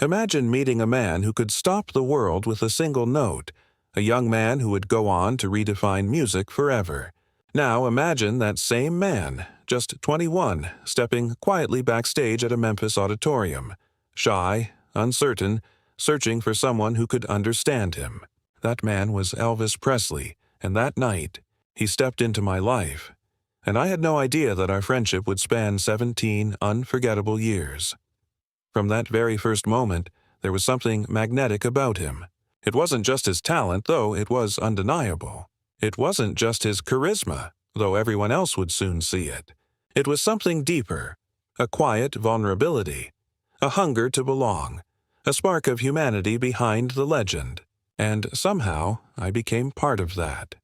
Imagine meeting a man who could stop the world with a single note, a young man who would go on to redefine music forever. Now imagine that same man, just 21, stepping quietly backstage at a Memphis auditorium, shy, uncertain, searching for someone who could understand him. That man was Elvis Presley, and that night, he stepped into my life. And I had no idea that our friendship would span 17 unforgettable years. From that very first moment, there was something magnetic about him. It wasn't just his talent, though it was undeniable. It wasn't just his charisma, though everyone else would soon see it. It was something deeper, a quiet vulnerability, a hunger to belong, a spark of humanity behind the legend. And somehow, I became part of that.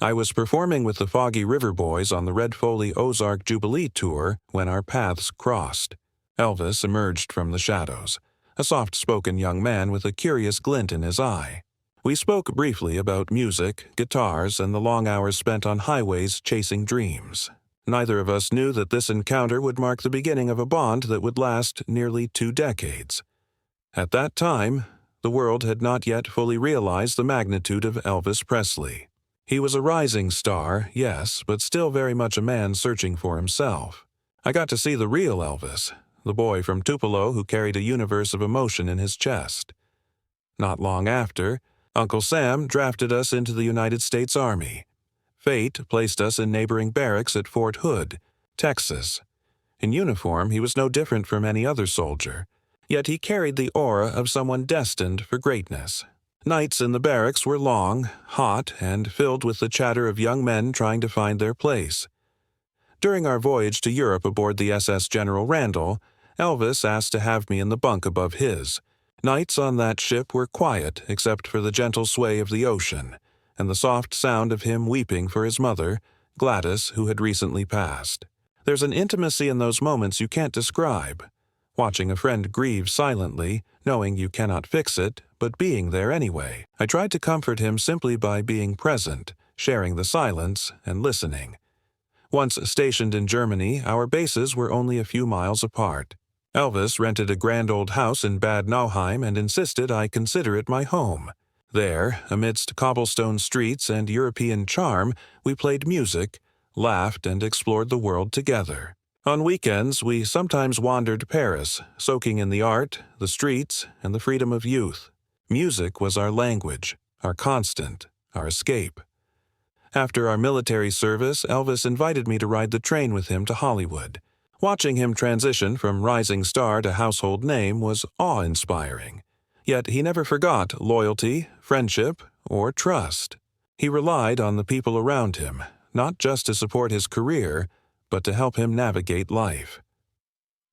I was performing with the Foggy River Boys on the Red Foley Ozark Jubilee Tour when our paths crossed. Elvis emerged from the shadows, a soft-spoken young man with a curious glint in his eye. We spoke briefly about music, guitars, and the long hours spent on highways chasing dreams. Neither of us knew that this encounter would mark the beginning of a bond that would last nearly 2 decades. At that time, the world had not yet fully realized the magnitude of Elvis Presley. He was a rising star, yes, but still very much a man searching for himself. I got to see the real Elvis, the boy from Tupelo who carried a universe of emotion in his chest. Not long after, Uncle Sam drafted us into the United States Army. Fate placed us in neighboring barracks at Fort Hood, Texas. In uniform, he was no different from any other soldier, yet he carried the aura of someone destined for greatness. Nights in the barracks were long, hot, and filled with the chatter of young men trying to find their place. During our voyage to Europe aboard the SS General Randall, Elvis asked to have me in the bunk above his. Nights on that ship were quiet except for the gentle sway of the ocean and the soft sound of him weeping for his mother, Gladys, who had recently passed. There's an intimacy in those moments you can't describe. Watching a friend grieve silently, knowing you cannot fix it, but being there anyway. I tried to comfort him simply by being present, sharing the silence, and listening. Once stationed in Germany, our bases were only a few miles apart. Elvis rented a grand old house in Bad Nauheim and insisted I consider it my home. There, amidst cobblestone streets and European charm, we played music, laughed, and explored the world together. On weekends, we sometimes wandered Paris, soaking in the art, the streets, and the freedom of youth. Music was our language, our constant, our escape. After our military service, Elvis invited me to ride the train with him to Hollywood. Watching him transition from rising star to household name was awe-inspiring. Yet he never forgot loyalty, friendship, or trust. He relied on the people around him, not just to support his career, but to help him navigate life.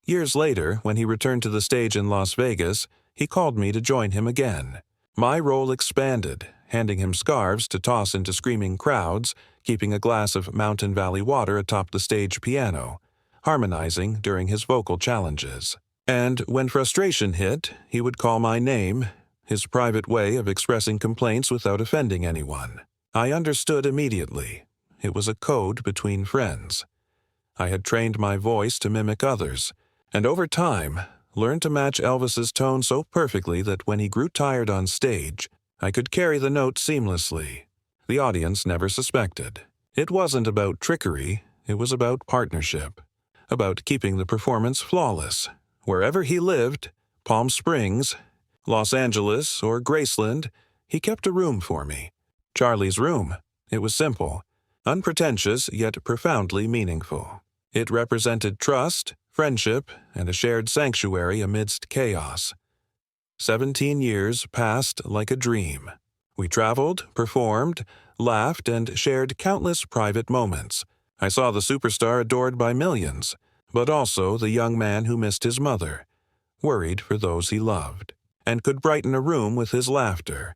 Years later, when he returned to the stage in Las Vegas, he called me to join him again. My role expanded, handing him scarves to toss into screaming crowds, keeping a glass of Mountain Valley water atop the stage piano, harmonizing during his vocal challenges. And when frustration hit, he would call my name, his private way of expressing complaints without offending anyone. I understood immediately. It was a code between friends. I had trained my voice to mimic others, and over time, learned to match Elvis's tone so perfectly that when he grew tired on stage, I could carry the note seamlessly. The audience never suspected. It wasn't about trickery, it was about partnership, about keeping the performance flawless. Wherever he lived, Palm Springs, Los Angeles, or Graceland, he kept a room for me. Charlie's room. It was simple, unpretentious yet profoundly meaningful. It represented trust, friendship, and a shared sanctuary amidst chaos. 17 years passed like a dream. We traveled, performed, laughed, and shared countless private moments. I saw the superstar adored by millions, but also the young man who missed his mother, worried for those he loved, and could brighten a room with his laughter.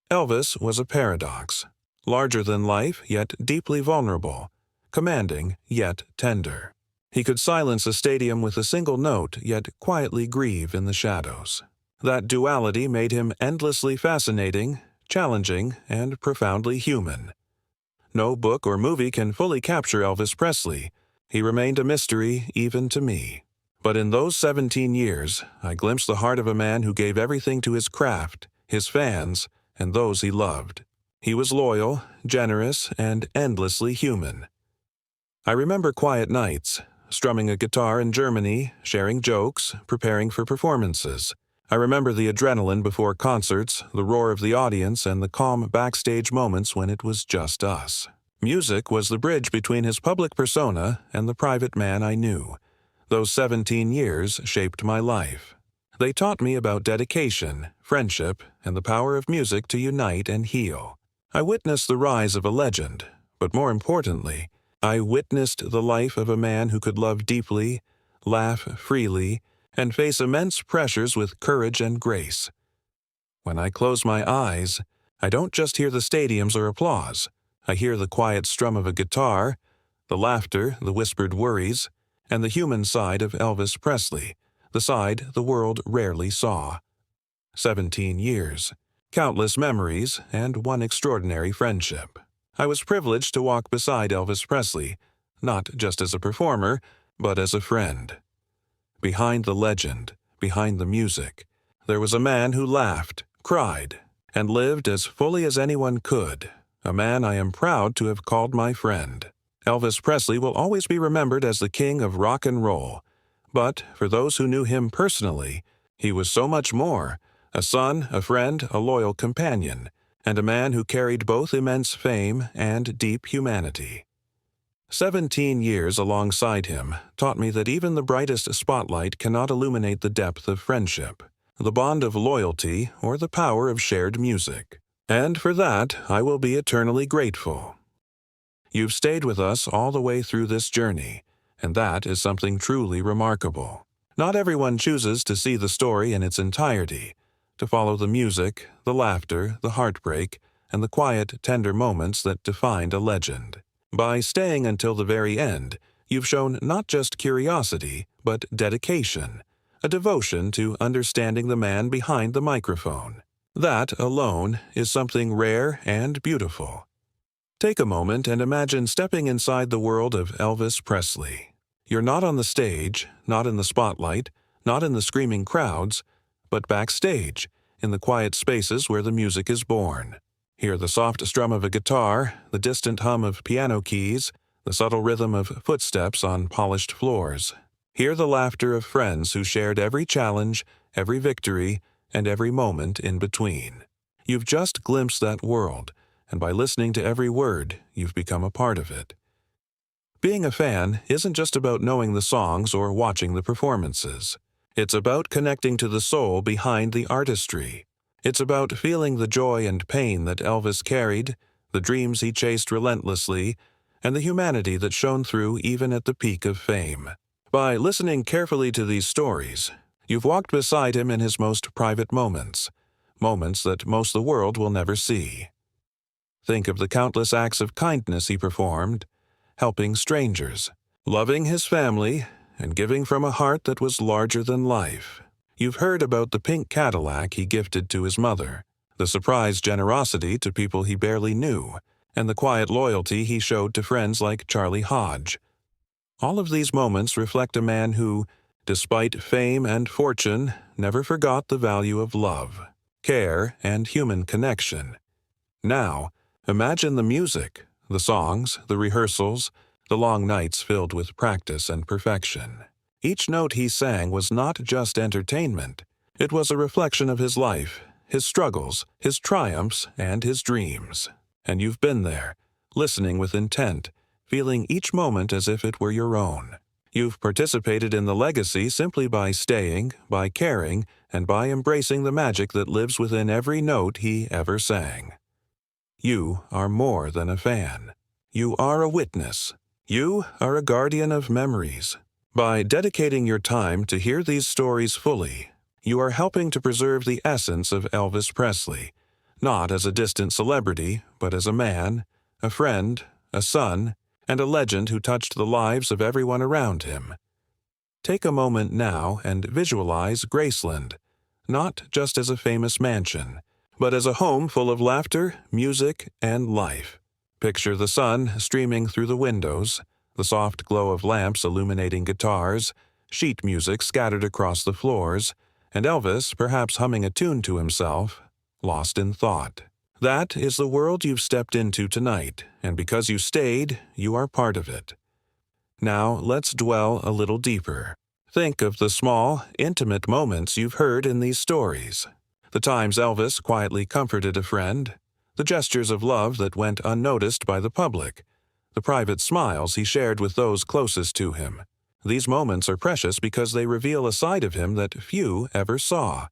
Elvis was a paradox, larger than life yet deeply vulnerable, commanding yet tender. He could silence a stadium with a single note yet quietly grieve in the shadows. That duality made him endlessly fascinating, challenging, and profoundly human. No book or movie can fully capture Elvis Presley. He remained a mystery even to me. But in those 17 years, I glimpsed the heart of a man who gave everything to his craft, his fans, and those he loved. He was loyal, generous, and endlessly human. I remember quiet nights, strumming a guitar in Germany, sharing jokes, preparing for performances. I remember the adrenaline before concerts, the roar of the audience, and the calm backstage moments when it was just us. Music was the bridge between his public persona and the private man I knew. Those 17 years shaped my life. They taught me about dedication, friendship, and the power of music to unite and heal. I witnessed the rise of a legend, but more importantly, I witnessed the life of a man who could love deeply, laugh freely, and face immense pressures with courage and grace. When I close my eyes, I don't just hear the stadiums or applause. I hear the quiet strum of a guitar, the laughter, the whispered worries, and the human side of Elvis Presley, the side the world rarely saw. 17 years, countless memories, and one extraordinary friendship. I was privileged to walk beside Elvis Presley, not just as a performer, but as a friend. Behind the legend, behind the music, there was a man who laughed, cried, and lived as fully as anyone could, a man I am proud to have called my friend. Elvis Presley will always be remembered as the king of rock and roll, but for those who knew him personally, he was so much more: a son, a friend, a loyal companion, and a man who carried both immense fame and deep humanity. 17 years alongside him taught me that even the brightest spotlight cannot illuminate the depth of friendship, the bond of loyalty, or the power of shared music. And for that, I will be eternally grateful. You've stayed with us all the way through this journey, and that is something truly remarkable. Not everyone chooses to see the story in its entirety, to follow the music, the laughter, the heartbreak, and the quiet, tender moments that defined a legend. By staying until the very end, you've shown not just curiosity, but dedication, a devotion to understanding the man behind the microphone. That, alone, is something rare and beautiful. Take a moment and imagine stepping inside the world of Elvis Presley. You're not on the stage, not in the spotlight, not in the screaming crowds, but backstage, in the quiet spaces where the music is born. Hear the soft strum of a guitar, the distant hum of piano keys, the subtle rhythm of footsteps on polished floors. Hear the laughter of friends who shared every challenge, every victory, and every moment in between. You've just glimpsed that world, and by listening to every word, you've become a part of it. Being a fan isn't just about knowing the songs or watching the performances. It's about connecting to the soul behind the artistry. It's about feeling the joy and pain that Elvis carried, the dreams he chased relentlessly, and the humanity that shone through even at the peak of fame. By listening carefully to these stories, you've walked beside him in his most private moments, moments that most of the world will never see. Think of the countless acts of kindness he performed, helping strangers, loving his family, and giving from a heart that was larger than life. You've heard about the pink Cadillac he gifted to his mother, the surprise generosity to people he barely knew, and the quiet loyalty he showed to friends like Charlie Hodge. All of these moments reflect a man who, despite fame and fortune, never forgot the value of love, care, and human connection. Now, imagine the music, the songs, the rehearsals, the long nights filled with practice and perfection. Each note he sang was not just entertainment. It was a reflection of his life, his struggles, his triumphs, and his dreams. And you've been there, listening with intent, feeling each moment as if it were your own. You've participated in the legacy simply by staying, by caring, and by embracing the magic that lives within every note he ever sang. You are more than a fan. You are a witness. You are a guardian of memories. By dedicating your time to hear these stories fully, you are helping to preserve the essence of Elvis Presley, not as a distant celebrity, but as a man, a friend, a son, and a legend who touched the lives of everyone around him. Take a moment now and visualize Graceland, not just as a famous mansion, but as a home full of laughter, music, and life. Picture the sun streaming through the windows, the soft glow of lamps illuminating guitars, sheet music scattered across the floors, and Elvis perhaps humming a tune to himself, lost in thought. That is the world you've stepped into tonight, and because you stayed, you are part of it. Now let's dwell a little deeper. Think of the small, intimate moments you've heard in these stories. The times Elvis quietly comforted a friend, the gestures of love that went unnoticed by the public, the private smiles he shared with those closest to him. These moments are precious because they reveal a side of him that few ever saw,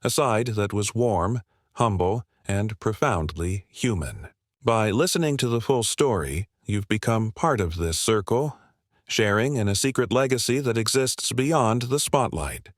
a side that was warm, humble, and profoundly human. By listening to the full story, you've become part of this circle, sharing in a secret legacy that exists beyond the spotlight.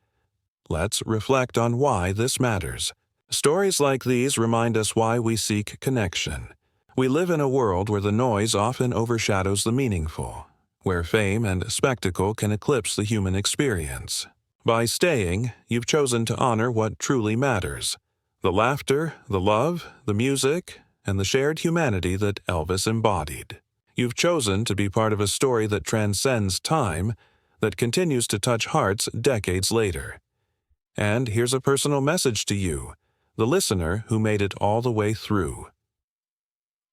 Let's reflect on why this matters. Stories like these remind us why we seek connection. We live in a world where the noise often overshadows the meaningful, where fame and spectacle can eclipse the human experience. By staying, you've chosen to honor what truly matters: the laughter, the love, the music, and the shared humanity that Elvis embodied. You've chosen to be part of a story that transcends time, that continues to touch hearts decades later. And here's a personal message to you, the listener who made it all the way through.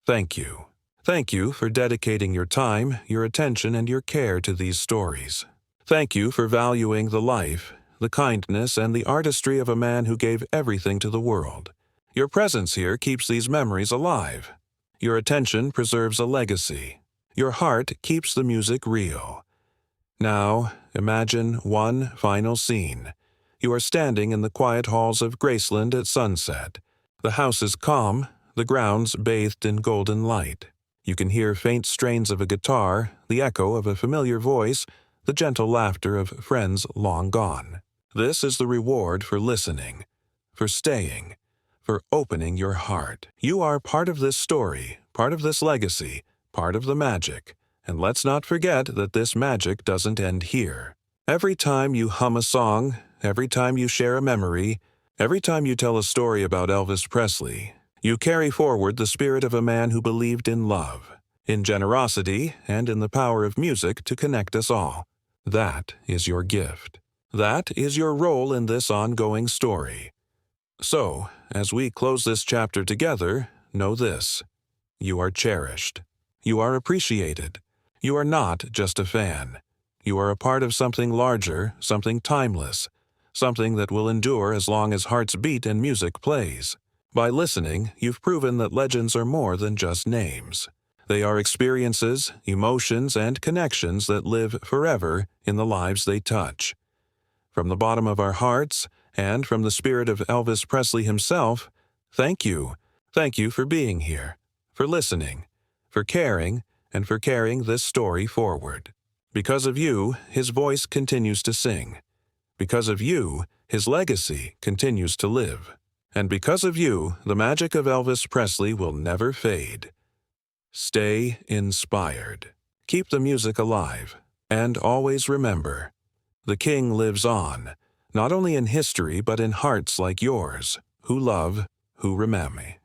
Thank you. Thank you for dedicating your time, your attention, and your care to these stories. Thank you for valuing the life, the kindness, and the artistry of a man who gave everything to the world. Your presence here keeps these memories alive. Your attention preserves a legacy. Your heart keeps the music real. Now, imagine one final scene. You are standing in the quiet halls of Graceland at sunset. The house is calm, the grounds bathed in golden light. You can hear faint strains of a guitar, the echo of a familiar voice, the gentle laughter of friends long gone. This is the reward for listening, for staying, for opening your heart. You are part of this story, part of this legacy, part of the magic. And let's not forget that this magic doesn't end here. Every time you hum a song, every time you share a memory, every time you tell a story about Elvis Presley, you carry forward the spirit of a man who believed in love, in generosity, and in the power of music to connect us all. That is your gift. That is your role in this ongoing story. So, as we close this chapter together, know this: you are cherished. You are appreciated. You are not just a fan. You are a part of something larger, something timeless, something that will endure as long as hearts beat and music plays. By listening, you've proven that legends are more than just names. They are experiences, emotions, and connections that live forever in the lives they touch. From the bottom of our hearts, and from the spirit of Elvis Presley himself, thank you. Thank you for being here, for listening, for caring, and for carrying this story forward. Because of you, his voice continues to sing. Because of you, his legacy continues to live. And because of you, the magic of Elvis Presley will never fade. Stay inspired. Keep the music alive. And always remember, the King lives on, not only in history but in hearts like yours, who love, who remember.